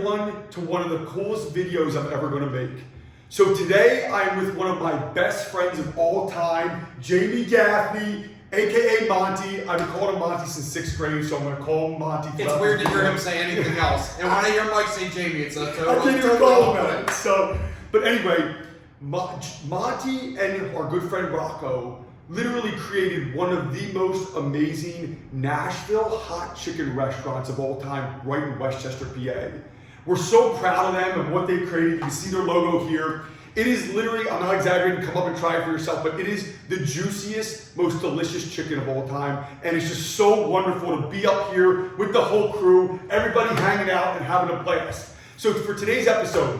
everyone to one of the coolest videos I'm ever going to make. So today I'm with one of my best friends of all time, Jamie Gaffney, aka Monty. I've been calling him Monty since 6th grade, so I'm going to call him Monty. It's weird to hear him say anything else. And when I hear Mike say Jamie, it's a total. I can't even call him that. So, but anyway, Monty and our good friend Rocco literally created one of the most amazing Nashville hot chicken restaurants of all time right in Westchester, PA. We're so proud of them and what they created. You can see their logo here. It is literally, I'm not exaggerating, come up and try it for yourself, but it is the juiciest, most delicious chicken of all time. And it's just so wonderful to be up here with the whole crew, everybody hanging out and having a blast. So for today's episode,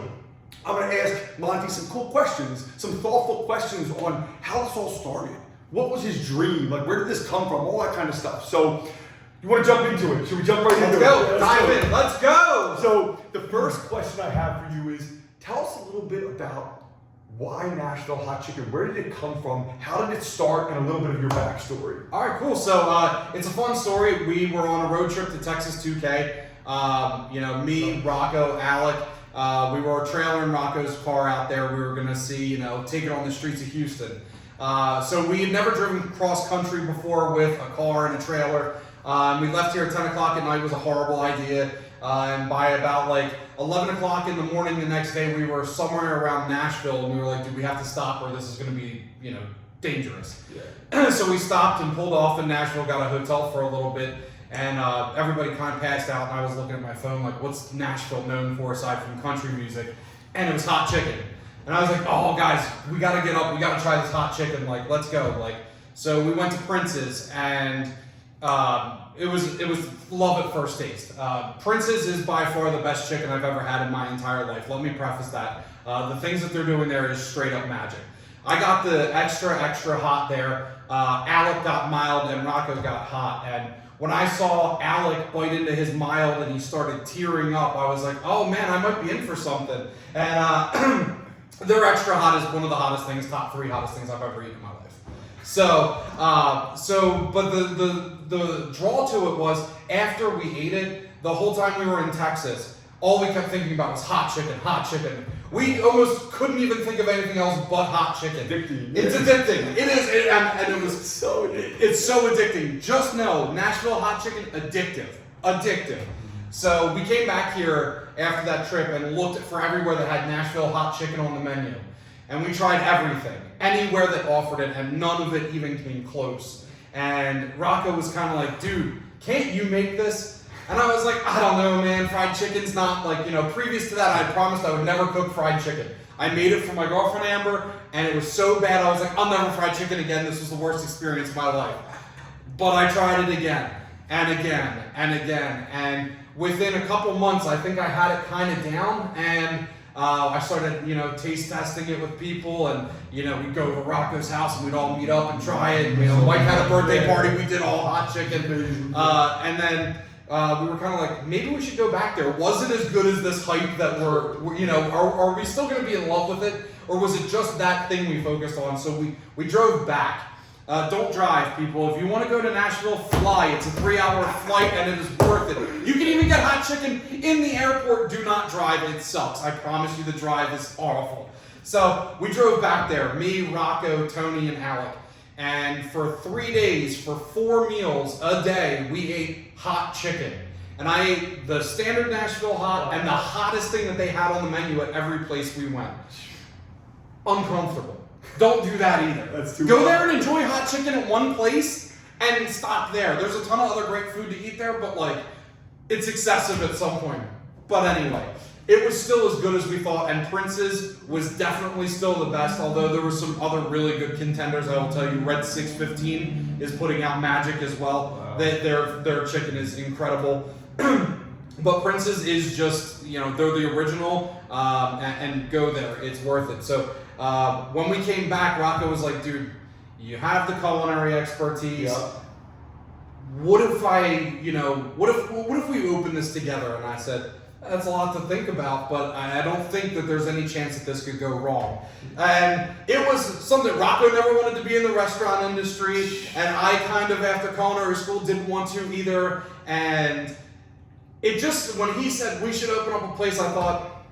I'm going to ask Monty some cool questions, some thoughtful questions on how this all started. What was his dream? Like, where did this come from? All that kind of stuff. So, you want to jump into it? Should we jump right into it? Let's go. Dive in. Let's go. So, the first question I have for you is, tell us a little bit about why Nashville Hot Chicken? Where did it come from? How did it start? And a little bit of your backstory. All right, cool. So, it's a fun story. We were on a road trip to Texas 2K. Me, Rocco, Alec. We were trailing Rocco's car out there. We were going to see, take it on the streets of Houston. So we had never driven cross country before with a car and a trailer. We left here at 10 o'clock at night. It was a horrible idea. And by about like 11 o'clock in the morning the next day, we were somewhere around Nashville, and we were like, "Do we have to stop, or this is going to be, dangerous?" Yeah. So we stopped and pulled off in Nashville, got a hotel for a little bit, and everybody kind of passed out. And I was looking at my phone, like, "What's Nashville known for aside from country music?" And it was hot chicken. And I was like, "Oh, guys, we got to get up. We got to try this hot chicken. Like, let's go." So we went to Prince's, and it was love at first taste. Prince's is by far the best chicken I've ever had in my entire life. Let me preface that. The things that they're doing there is straight up magic. I got the extra hot there. Alec got mild, and Rocco got hot. And when I saw Alec bite into his mild and he started tearing up, I was like, "Oh man, I might be in for something." And their extra hot is one of the hottest things, top 3 hottest things I've ever eaten in my life. But the draw to it was, after we ate it, the whole time we were in Texas, all we kept thinking about was hot chicken, hot chicken. We almost couldn't even think of anything else but hot chicken. Addicting. It's addicting. It is, and it was so addicting. It's so addicting. Just know, Nashville hot chicken, addictive. So we came back here after that trip and looked for everywhere that had Nashville hot chicken on the menu. And we tried everything, anywhere that offered it, and none of it even came close. And Rocco was kind of like, "Dude, can't you make this?" And I was like, "I don't know, man. Fried chicken's not previous to that, I promised I would never cook fried chicken. I made it for my girlfriend Amber, and it was so bad, I was like, I'll never fry chicken again. This was the worst experience of my life." But I tried it again, and again, and again. And within a couple months, I think I had it kind of down, and I started, taste testing it with people, and, we'd go to Rocco's house and we'd all meet up and try it. Mike had a birthday party, we did all hot chicken. And then we were kind of like, maybe we should go back there. Was it as good as this hype that are we still going to be in love with it? Or was it just that thing we focused on? So we drove back. Don't drive, people. If you want to go to Nashville, fly. It's a 3-hour flight, and it is worth it. You can even get hot chicken in the airport. Do not drive. It sucks. I promise you the drive is awful. So we drove back there, me, Rocco, Tony, and Alec. And for 3 days, for 4 meals a day, we ate hot chicken. And I ate the standard Nashville hot and the hottest thing that they had on the menu at every place we went. Uncomfortable. Don't do that either. That's too Go hot. there and enjoy hot chicken at one place and stop there. There's a ton of other great food to eat there, but it's excessive at some point. But anyway, it was still as good as we thought, and Prince's was definitely still the best, although there were some other really good contenders. I will tell you, Red 615 is putting out magic as well. Wow. Their chicken is incredible. But Prince's is just, they're the original, and go there. It's worth it. So when we came back, Rocco was like, "Dude, you have the culinary expertise. Yep. What if what if we open this together?" And I said, "That's a lot to think about, but I don't think that there's any chance that this could go wrong." And it was something, Rocco never wanted to be in the restaurant industry, and I kind of, after culinary school, didn't want to either. And it just, when he said we should open up a place, I thought,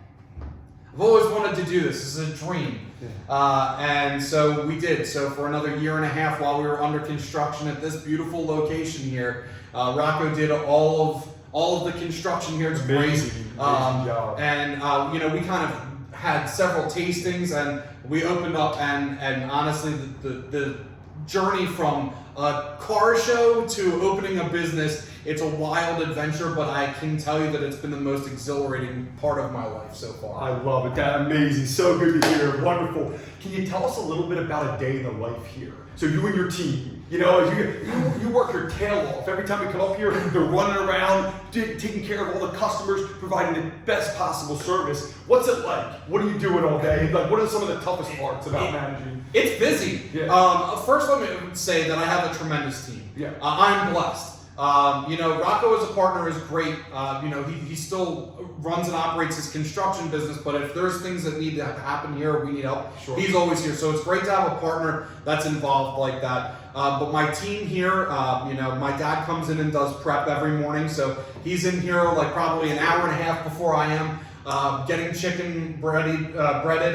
I've always wanted to do this. This is a dream. And so we did. So for another year and a half while we were under construction at this beautiful location here, Rocco did all of the construction here. It's crazy. And you know, we kind of had several tastings, and we opened up, and honestly, the journey from a car show to opening a business, it's a wild adventure, but I can tell you that it's been the most exhilarating part of my life so far. I love it. That's amazing. So good to hear. Wonderful. Can you tell us a little bit about a day in the life here? So you and your team, you know, you work your tail off. Every time we come up here, they're running around, taking care of all the customers, providing the best possible service. What's it like? What are you doing all day? Like, what are some of the toughest parts about managing? It's busy. Yeah. First, let me say that I have a tremendous team. Yeah. I'm blessed. You know, Rocco as a partner is great. You know, he still runs and operates his construction business, but if there's things that need to happen here, we need help, he's always here. So it's great to have a partner that's involved like that. But my team here, you know, my dad comes in and does prep every morning, so he's in here like probably an hour and a half before I am. Getting chicken breaded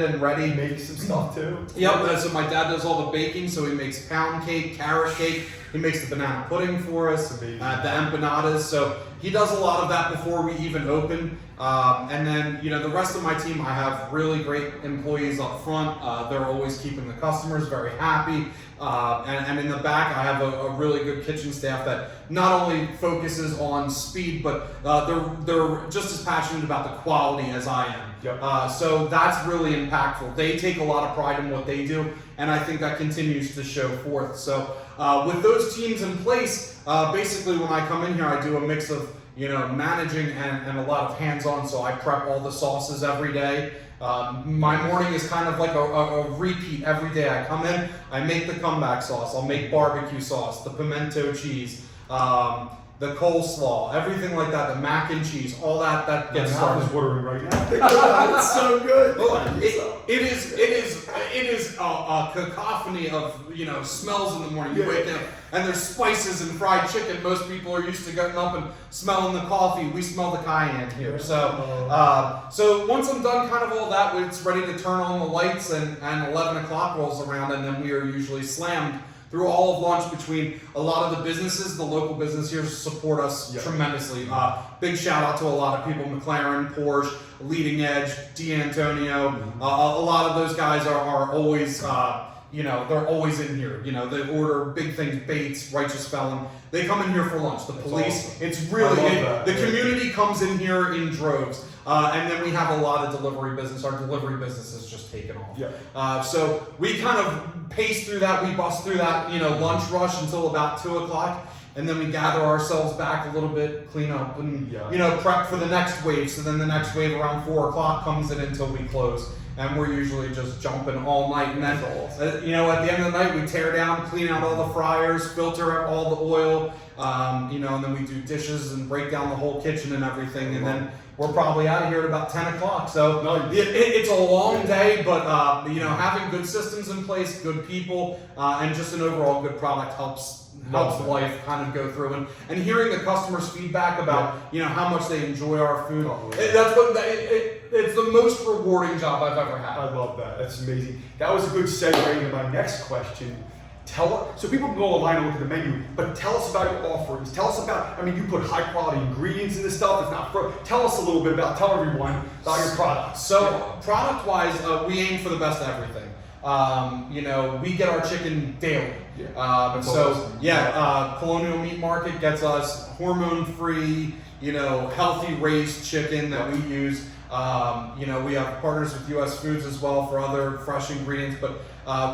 and ready. Make some stuff too. Yep, so my dad does all the baking, so he makes pound cake, carrot cake, he makes the banana pudding for us, the empanadas, so he does a lot of that before we even open. And then, you know, the rest of my team, I have really great employees up front. They're always keeping the customers very happy. And in the back, I have a really good kitchen staff that not only focuses on speed, but they're just as passionate about the quality as I am. Yep. So that's really impactful. They take a lot of pride in what they do, and I think that continues to show forth. So with those teams in place, basically when I come in here, I do a mix of, you know, managing and a lot of hands-on. So I prep all the sauces every day. My morning is kind of like a repeat every day. I come in, I make the comeback sauce, I'll make barbecue sauce, the pimento cheese, the coleslaw, everything like that, the mac and cheese, all that gets started. My mouth is watering right now. It's so good. It is a cacophony of, you know, smells in the morning. You wake up and there's spices and fried chicken. Most people are used to getting up and smelling the coffee. We smell the cayenne here. So so once I'm done kind of all that, it's ready to turn on the lights, and 11 o'clock rolls around, and then we are usually slammed through all of lunch between a lot of the businesses. The local business here support us tremendously. Big shout out to a lot of people: McLaren, Porsche, Leading Edge, D'Antonio. A lot of those guys are always, you know, they're always in here. You know, they order big things: Bates, Righteous Felon. They come in here for lunch. The police. Awesome. It's really the community comes in here in droves. And then we have a lot of delivery business. Our delivery business has just taken off. Yeah. So we kind of pace through that. We bust through that, you know, lunch rush until about 2 o'clock. And then we gather ourselves back a little bit, clean up, and, you know, prep for the next wave. So then the next wave around 4 o'clock comes in until we close. And we're usually just jumping all night. And then, you know, at the end of the night, we tear down, clean out all the fryers, filter out all the oil, you know, and then we do dishes and break down the whole kitchen and everything. And then we're probably out of here at about 10 o'clock. So it's a long day, but, you know, having good systems in place, good people, and just an overall good product helps life kind of go through. And hearing the customers' feedback about, you know, how much they enjoy our food, it's the most rewarding job I've ever had. I love that. That's amazing. That was a good segue into my next question. So people can go online and look at the menu, but tell us about your offerings. Tell us about, I mean, you put high quality ingredients in this stuff. It's not tell us a little bit tell everyone about your products. So product wise, we aim for the best of everything. You know, we get our chicken daily. Colonial Meat Market gets us hormone-free, you know, healthy raised chicken that we use. You know, we have partners with US Foods as well for other fresh ingredients, but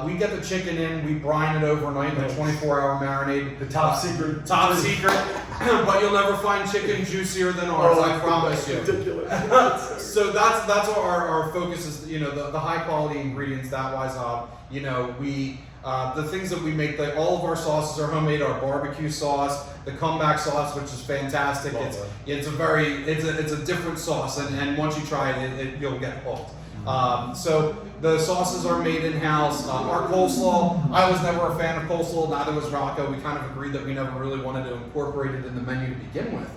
we get the chicken in, we brine it overnight in a 24-hour marinade. The top secret. Top secret. But you'll never find chicken juicier than ours, I promise you. Ridiculous. So that's our focus is, you know, the high quality ingredients that wise. You know, we the things that we make, like all of our sauces are homemade. Our barbecue sauce, the comeback sauce, which is fantastic. It's a different sauce, and once you try it, you'll get hooked. So the sauces are made in-house. Our coleslaw, I was never a fan of coleslaw, neither was Rocco. We kind of agreed that we never really wanted to incorporate it in the menu to begin with.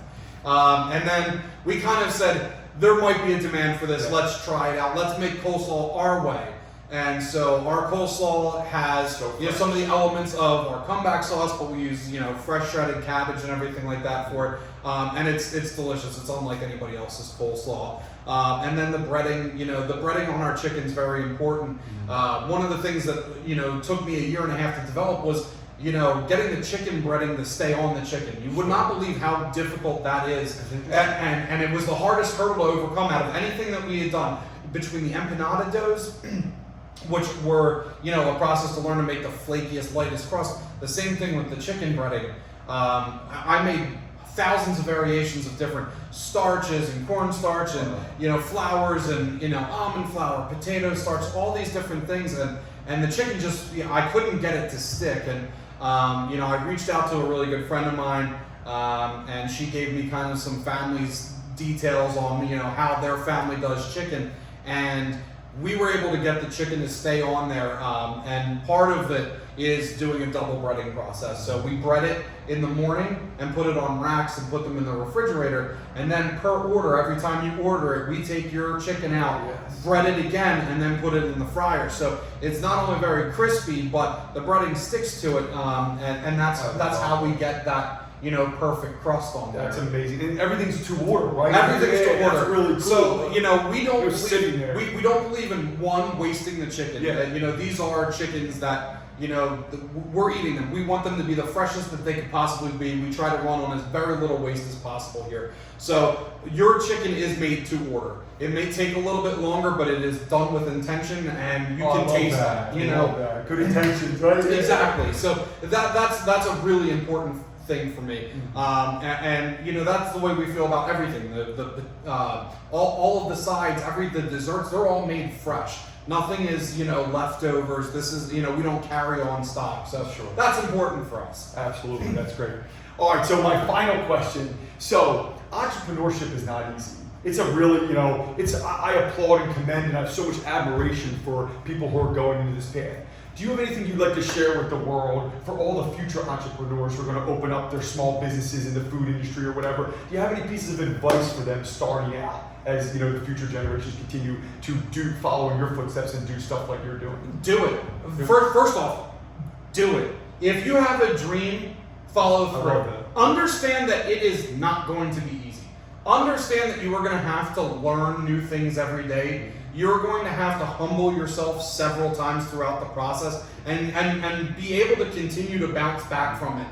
And then we kind of said, there might be a demand for this. Let's try it out. Let's make coleslaw our way. And so our coleslaw has some of the elements of our comeback sauce, but we use fresh shredded cabbage and everything like that for it. And it's delicious. It's unlike anybody else's coleslaw. And then the breading, the breading on our chicken is very important. One of the things that took me a year and a half to develop was getting the chicken breading to stay on the chicken. You would not believe how difficult that is. And it was the hardest hurdle to overcome out of anything that we had done. Between the empanada doughs, which were, a process to learn to make the flakiest, lightest crust. The same thing with the chicken breading. I made thousands of variations of different starches and cornstarch and, flours and, almond flour, potato starch, all these different things. And the chicken just, I couldn't get it to stick. And, I reached out to a really good friend of mine, and she gave me kind of some family's details on, how their family does chicken. And we were able to get the chicken to stay on there, and part of it is doing a double breading process. So we bread it in the morning and put it on racks and put them in the refrigerator, and then per order, every time you order it, we take your chicken out, bread it again, and then put it in the fryer. So it's not only very crispy, but the breading sticks to it, and that's how we get that perfect crust on there. That's amazing. And everything's to order, right? Everything's to order. That's really cool. So, we don't we don't believe in wasting the chicken. These are chickens that, we're eating them. We want them to be the freshest that they could possibly be. We try to run on as very little waste as possible here. So your chicken is made to order. It may take a little bit longer, but it is done with intention, and you can taste that. Good intentions, right? Exactly. So that's a really important thing for me, and that's the way we feel about everything. All of the sides, the desserts, they're all made fresh. Nothing is leftovers. This is we don't carry on stock. So that's important for us. Absolutely, that's great. All right, so my final question. So entrepreneurship is not easy. It's a really I applaud and commend, and I have so much admiration for people who are going into this path. Do you have anything you'd like to share with the world for all the future entrepreneurs who are going to open up their small businesses in the food industry or whatever? Do you have any pieces of advice for them starting out as the future generations continue to follow in your footsteps and do stuff like you're doing? Do it. First off, do it. If you have a dream, follow through. Understand that it is not going to be easy. Understand that you are going to have to learn new things every day. You're going to have to humble yourself several times throughout the process and be able to continue to bounce back from it.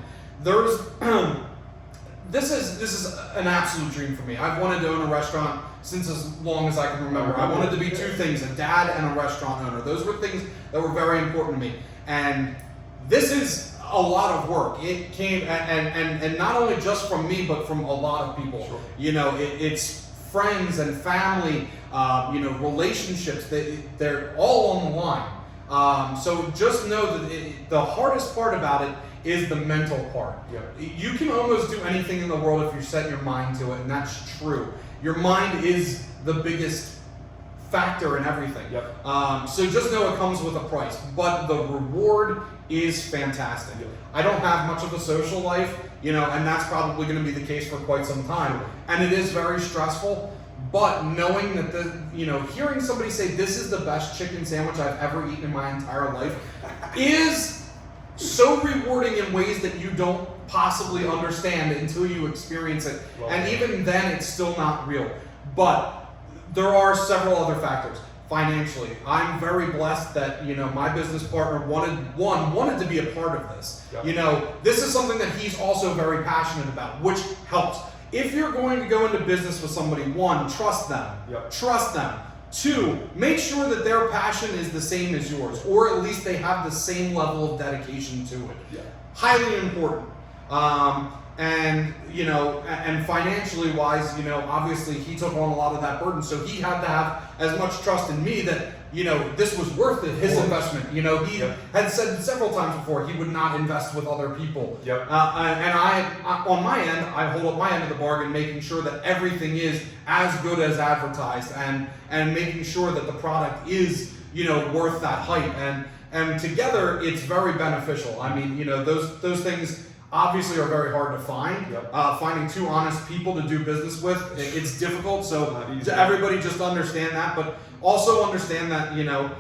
This is an absolute dream for me. I've wanted to own a restaurant since as long as I can remember. I wanted to be two things, a dad and a restaurant owner. Those were things that were very important to me. And this is a lot of work. It came, and not only just from me, but from a lot of people. Sure. It's friends and family, relationships, they're all on the line. So just know that the hardest part about it is the mental part. Yep. You can almost do anything in the world if you set your mind to it, and that's true. Your mind is the biggest factor in everything. Yep. So just know it comes with a price, but the reward is fantastic. Yep. I don't have much of a social life, and that's probably going to be the case for quite some time. And it is very stressful, but knowing that hearing somebody say this is the best chicken sandwich I've ever eaten in my entire life is so rewarding in ways that you don't possibly understand until you experience it. And even then, it's still not real. But there are several other factors. Financially, I'm very blessed that my business partner wanted to be a part of this. Yep. This is something that he's also very passionate about, which helps. If you're going to go into business with somebody, one, trust them. Yep. Trust them. Two, make sure that their passion is the same as yours, or at least they have the same level of dedication to it. Yeah. Highly important. And financially wise, obviously he took on a lot of that burden, so he had to have as much trust in me that, this was worth it, his investment. He had said several times before he would not invest with other people. Yep. And I, on my end, I hold up my end of the bargain, making sure that everything is as good as advertised, and making sure that the product is, worth that hype. And together, it's very beneficial. I mean, those things obviously are very hard to find. Yep. Finding two honest people to do business with, it's difficult. So Not easy. everybody just understand that, but also understand that, you know,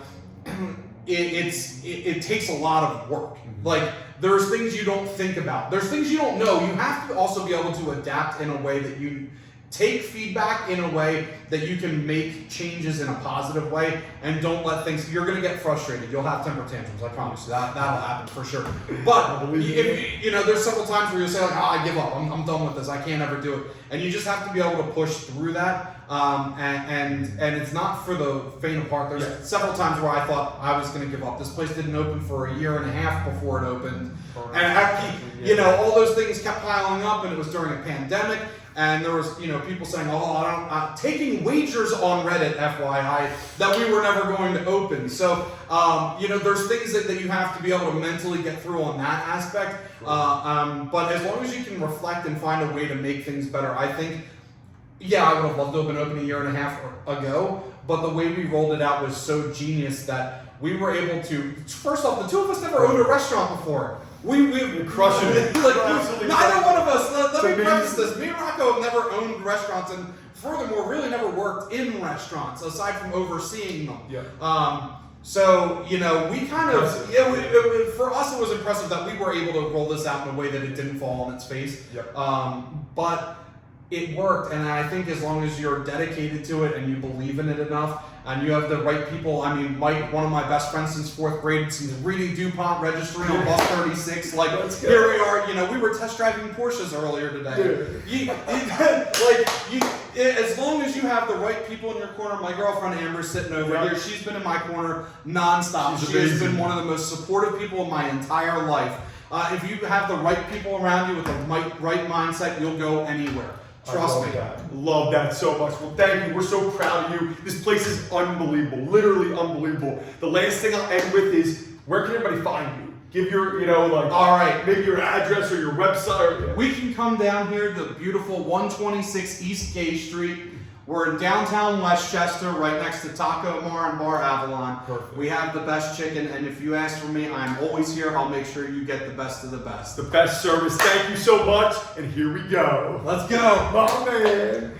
it takes a lot of work. Like, there's things you don't think about. There's things you don't know. You have to also be able to adapt in a way that you take feedback in a way that you can make changes in a positive way, and don't let things. You're gonna get frustrated. You'll have temper tantrums. I promise you that'll happen for sure. But if you know, there's several times where you'll say like, "Oh, I give up. I'm done with this. I can't ever do it." And you just have to be able to push through that. And it's not for the faint of heart. There's several times where I thought I was gonna give up. This place didn't open for a year and a half before it opened, and you know, all those things kept piling up, and it was during a pandemic. And there was, you know, people saying, "Oh, taking wagers on Reddit, FYI, that we were never going to open." So, you know, there's things that you have to be able to mentally get through on that aspect. But as long as you can reflect and find a way to make things better, I think, yeah, I would have loved to have been open a year and a half ago. But the way we rolled it out was so genius that we were able to. First off, the two of us never owned a restaurant before. We're crushing it. Like, Absolutely neither one of us. Let me amazing. preface this. Me and Rocco have never owned restaurants, and furthermore, really never worked in restaurants aside from overseeing them. Yeah. So, you know, we kind of, for us, it was impressive that we were able to roll this out in a way that it didn't fall on its face. Yep. But it worked, and I think as long as you're dedicated to it and you believe in it enough, and you have the right people. I mean, Mike, one of my best friends since 4th grade, he's reading DuPont registry on bus 36. Like, here we are. You know, we were test driving Porsches earlier today. As long as you have the right people in your corner. My girlfriend Amber's sitting over here. She's been in my corner nonstop. She has been one of the most supportive people in my entire life. If you have the right people around you with the right mindset, you'll go anywhere. Trust me. Love that so much. Well, thank you. We're so proud of you. This place is unbelievable. Literally unbelievable. The last thing I'll end with is, where can everybody find you? Give your, you know, like, all right, maybe your address or your website. We can come down here to the beautiful 126 East Gay Street. We're in downtown Westchester, right next to Taco Mar and Bar Avalon. Perfect. We have the best chicken, and if you ask for me, I'm always here. I'll make sure you get the best of the best. The best service. Thank you so much. And here we go. Let's go. Oh, man.